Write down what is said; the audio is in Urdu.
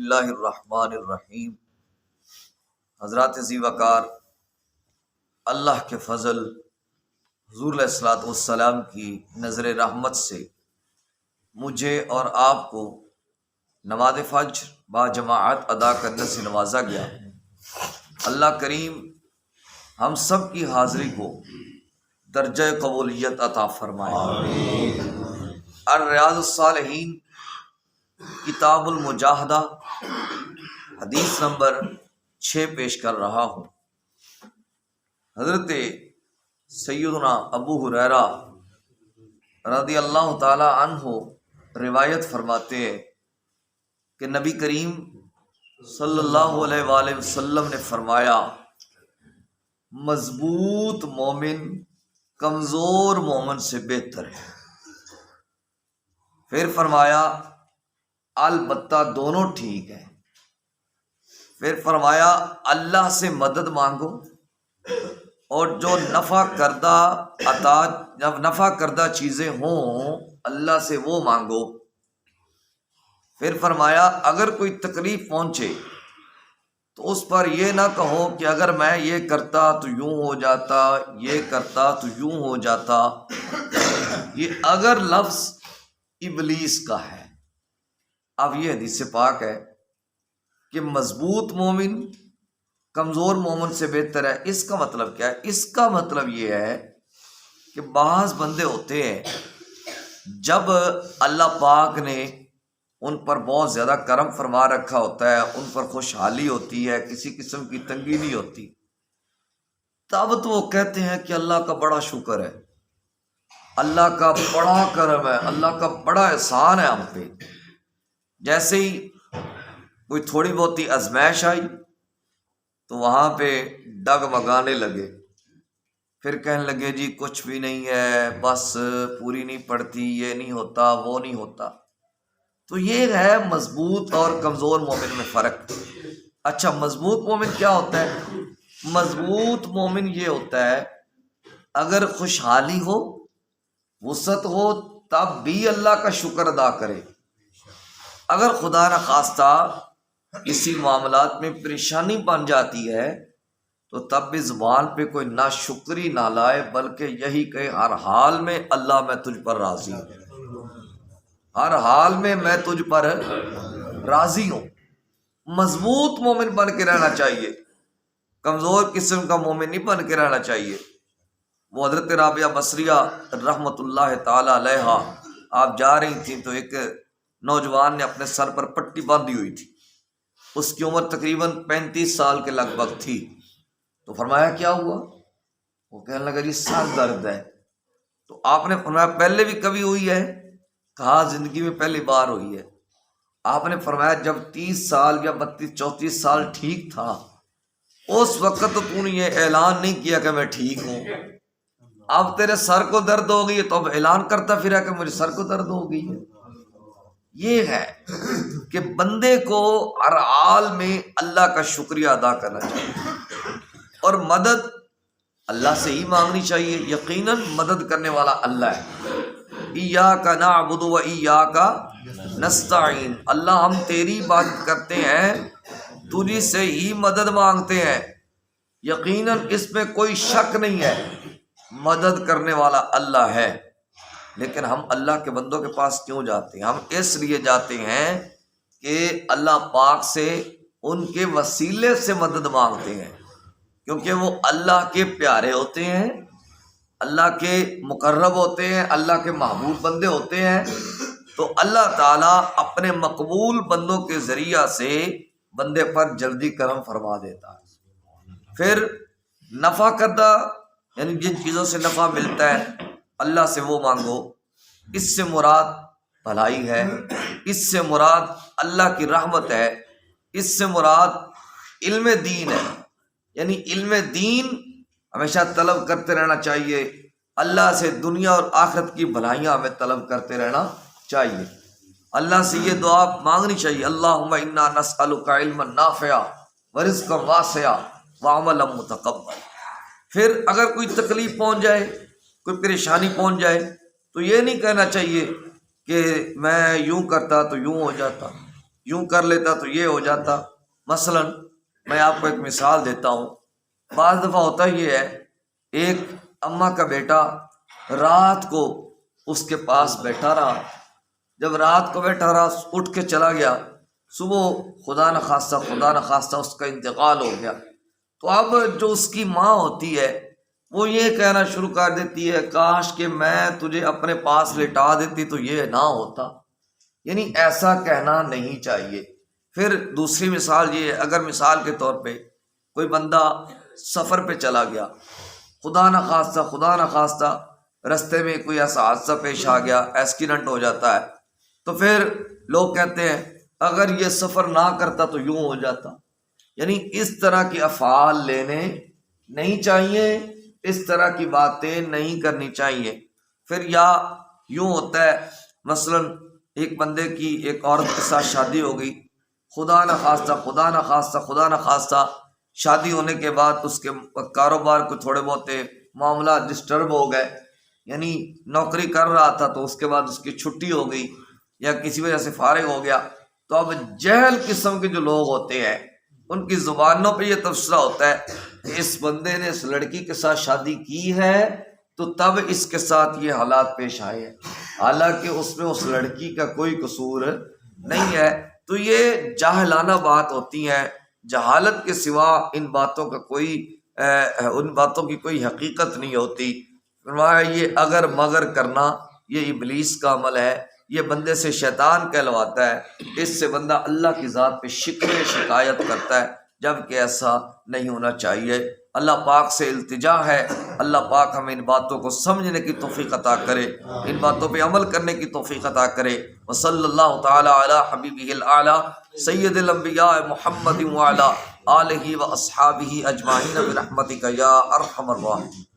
اللہ الرحمن الرحیم۔ حضرات ذی وقار، اللہ کے فضل، حضور علیہ الصلوۃ والسلام کی نظر رحمت سے مجھے اور آپ کو نماز فجر با جماعت ادا کرنے سے نوازا گیا۔ اللہ کریم ہم سب کی حاضری کو درجہ قبولیت عطا فرمائے۔ الریاض الصالحین کتاب المجاہدہ حدیث نمبر 6 پیش کر رہا ہوں۔ حضرت سیدنا ابو ہریرہ رضی اللہ تعالی عنہ روایت فرماتے ہیں کہ نبی کریم صلی اللہ علیہ وآلہ وسلم نے فرمایا، مضبوط مومن کمزور مومن سے بہتر ہے۔ پھر فرمایا البتہ دونوں ٹھیک ہیں۔ پھر فرمایا اللہ سے مدد مانگو، اور جو نفع کردہ چیزیں ہوں اللہ سے وہ مانگو۔ پھر فرمایا اگر کوئی تکلیف پہنچے تو اس پر یہ نہ کہو کہ اگر میں یہ کرتا تو یوں ہو جاتا، یہ کرتا تو یوں ہو جاتا۔ یہ اگر لفظ ابلیس کا ہے۔ اب یہ حدیث پاک ہے کہ مضبوط مومن کمزور مومن سے بہتر ہے۔ اس کا مطلب کیا ہے؟ اس کا مطلب یہ ہے کہ بعض بندے ہوتے ہیں جب اللہ پاک نے ان پر بہت زیادہ کرم فرما رکھا ہوتا ہے، ان پر خوشحالی ہوتی ہے، کسی قسم کی تنگی نہیں ہوتی، تب تو وہ کہتے ہیں کہ اللہ کا بڑا شکر ہے، اللہ کا بڑا کرم ہے، اللہ کا بڑا احسان ہے ہم پہ۔ جیسے ہی کوئی تھوڑی بہت ہی آزمائش آئی تو وہاں پہ ڈگمگانے لگے، پھر کہنے لگے جی کچھ بھی نہیں ہے، بس پوری نہیں پڑتی، یہ نہیں ہوتا، وہ نہیں ہوتا۔ تو یہ ہے مضبوط اور کمزور مومن میں فرق۔ اچھا، مضبوط مومن کیا ہوتا ہے؟ مضبوط مومن یہ ہوتا ہے اگر خوشحالی ہو، وسعت ہو، تب بھی اللہ کا شکر ادا کرے۔ اگر خدا نخواستہ کسی معاملات میں پریشانی بن جاتی ہے تو تب بھی زبان پہ کوئی ناشکری نہ لائے، بلکہ یہی کہ ہر حال میں اللہ میں تجھ پر راضی ہوں، ہر حال میں میں تجھ پر راضی ہوں۔ مضبوط مومن بن کے رہنا چاہیے، کمزور قسم کا مومن نہیں بن کے رہنا چاہیے۔ وہ حضرت رابعہ بصریہ رحمۃ اللہ تعالی علیہا آپ جا رہی تھیں تو ایک نوجوان نے اپنے سر پر پٹی باندھی ہوئی تھی، اس کی عمر تقریباً 35 سال کے لگ بھگ تھی۔ تو فرمایا کیا ہوا؟ وہ کہنے لگا جی سر درد ہے۔ تو آپ نے فرمایا پہلے بھی کبھی ہوئی ہے؟ کہا زندگی میں پہلی بار ہوئی ہے۔ آپ نے فرمایا جب 30 سال یا 32-34 سال ٹھیک تھا، اس وقت تو نے یہ اعلان نہیں کیا کہ میں ٹھیک ہوں۔ اب تیرے سر کو درد ہو گئی ہے تو اب اعلان کرتا پھرا کہ مجھے سر کو درد ہو گئی ہے۔ یہ ہے کہ بندے کو ہر حال میں اللہ کا شکریہ ادا کرنا چاہیے، اور مدد اللہ سے ہی مانگنی چاہیے۔ یقیناً مدد کرنے والا اللہ ہے۔ ایاک نعبد و ایاک نستعین، اللہ ہم تیری عبادت کرتے ہیں، تجھی سے ہی مدد مانگتے ہیں۔ یقیناً اس میں کوئی شک نہیں ہے، مدد کرنے والا اللہ ہے۔ لیکن ہم اللہ کے بندوں کے پاس کیوں جاتے ہیں؟ ہم اس لیے جاتے ہیں کہ اللہ پاک سے ان کے وسیلے سے مدد مانگتے ہیں، کیونکہ وہ اللہ کے پیارے ہوتے ہیں، اللہ کے مقرب ہوتے ہیں، اللہ کے محبوب بندے ہوتے ہیں۔ تو اللہ تعالیٰ اپنے مقبول بندوں کے ذریعہ سے بندے پر جلدی کرم فرما دیتا ہے۔ پھر نفع کردہ، یعنی جن چیزوں سے نفع ملتا ہے اللہ سے وہ مانگو۔ اس سے مراد بھلائی ہے، اس سے مراد اللہ کی رحمت ہے، اس سے مراد علم دین ہے۔ یعنی علم دین ہمیشہ طلب کرتے رہنا چاہیے، اللہ سے دنیا اور آخرت کی بھلائیاں ہمیں طلب کرتے رہنا چاہیے۔ اللہ سے یہ دعا مانگنی چاہیے، اللہم انا نسألک علما نافعا ورزقا واسعا وعملا متقبلا۔ پھر اگر کوئی تکلیف پہنچ جائے، کوئی پریشانی پہنچ جائے تو یہ نہیں کہنا چاہیے کہ میں یوں کرتا تو یوں ہو جاتا، یوں کر لیتا تو یہ ہو جاتا۔ مثلا میں آپ کو ایک مثال دیتا ہوں، بعض دفعہ ہوتا یہ ہے، ایک اماں کا بیٹا رات کو اس کے پاس بیٹھا رہا، جب رات کو بیٹھا رہا اٹھ کے چلا گیا، صبح خدا نخواستہ اس کا انتقال ہو گیا، تو اب جو اس کی ماں ہوتی ہے وہ یہ کہنا شروع کر دیتی ہے کاش کہ میں تجھے اپنے پاس لٹا دیتی تو یہ نہ ہوتا، یعنی ایسا کہنا نہیں چاہیے۔ پھر دوسری مثال یہ ہے، اگر مثال کے طور پہ کوئی بندہ سفر پہ چلا گیا، خدا نخواستہ رستے میں کوئی ایسا حادثہ پیش آ گیا، ایکسیڈنٹ ہو جاتا ہے، تو پھر لوگ کہتے ہیں اگر یہ سفر نہ کرتا تو یوں ہو جاتا، یعنی اس طرح کے افعال لینے نہیں چاہیے، اس طرح کی باتیں نہیں کرنی چاہیے۔ پھر یا یوں ہوتا ہے، مثلا ایک بندے کی ایک عورت کے ساتھ شادی ہو گئی، خدا نخواستہ شادی ہونے کے بعد اس کے کاروبار کو تھوڑے بہت معاملات ڈسٹرب ہو گئے، یعنی نوکری کر رہا تھا تو اس کے بعد اس کی چھٹی ہو گئی یا کسی وجہ سے فارغ ہو گیا، تو اب جہل قسم کے جو لوگ ہوتے ہیں ان کی زبانوں پہ یہ تبصرہ ہوتا ہے کہ اس بندے نے اس لڑکی کے ساتھ شادی کی ہے تو تب اس کے ساتھ یہ حالات پیش آئے ہیں، حالانکہ اس میں اس لڑکی کا کوئی قصور نہیں ہے۔ تو یہ جاہلانہ بات ہوتی ہے، جہالت کے سوا ان باتوں کی کوئی حقیقت نہیں ہوتی۔ فرمایا یہ اگر مگر کرنا یہ ابلیس کا عمل ہے، یہ بندے سے شیطان کہلواتا ہے، اس سے بندہ اللہ کی ذات پہ شکایت کرتا ہے، جبکہ ایسا نہیں ہونا چاہیے۔ اللہ پاک سے التجا ہے، اللہ پاک ہمیں ان باتوں کو سمجھنے کی توفیق عطا کرے، ان باتوں پہ عمل کرنے کی توفیق عطا کرے۔ وصلی اللہ تعالی علی حبیبہ الاعلی سید الانبیاء محمد وعلی آلہ و اصحابہ اجمعین برحمتک یا ارحم الراحمین۔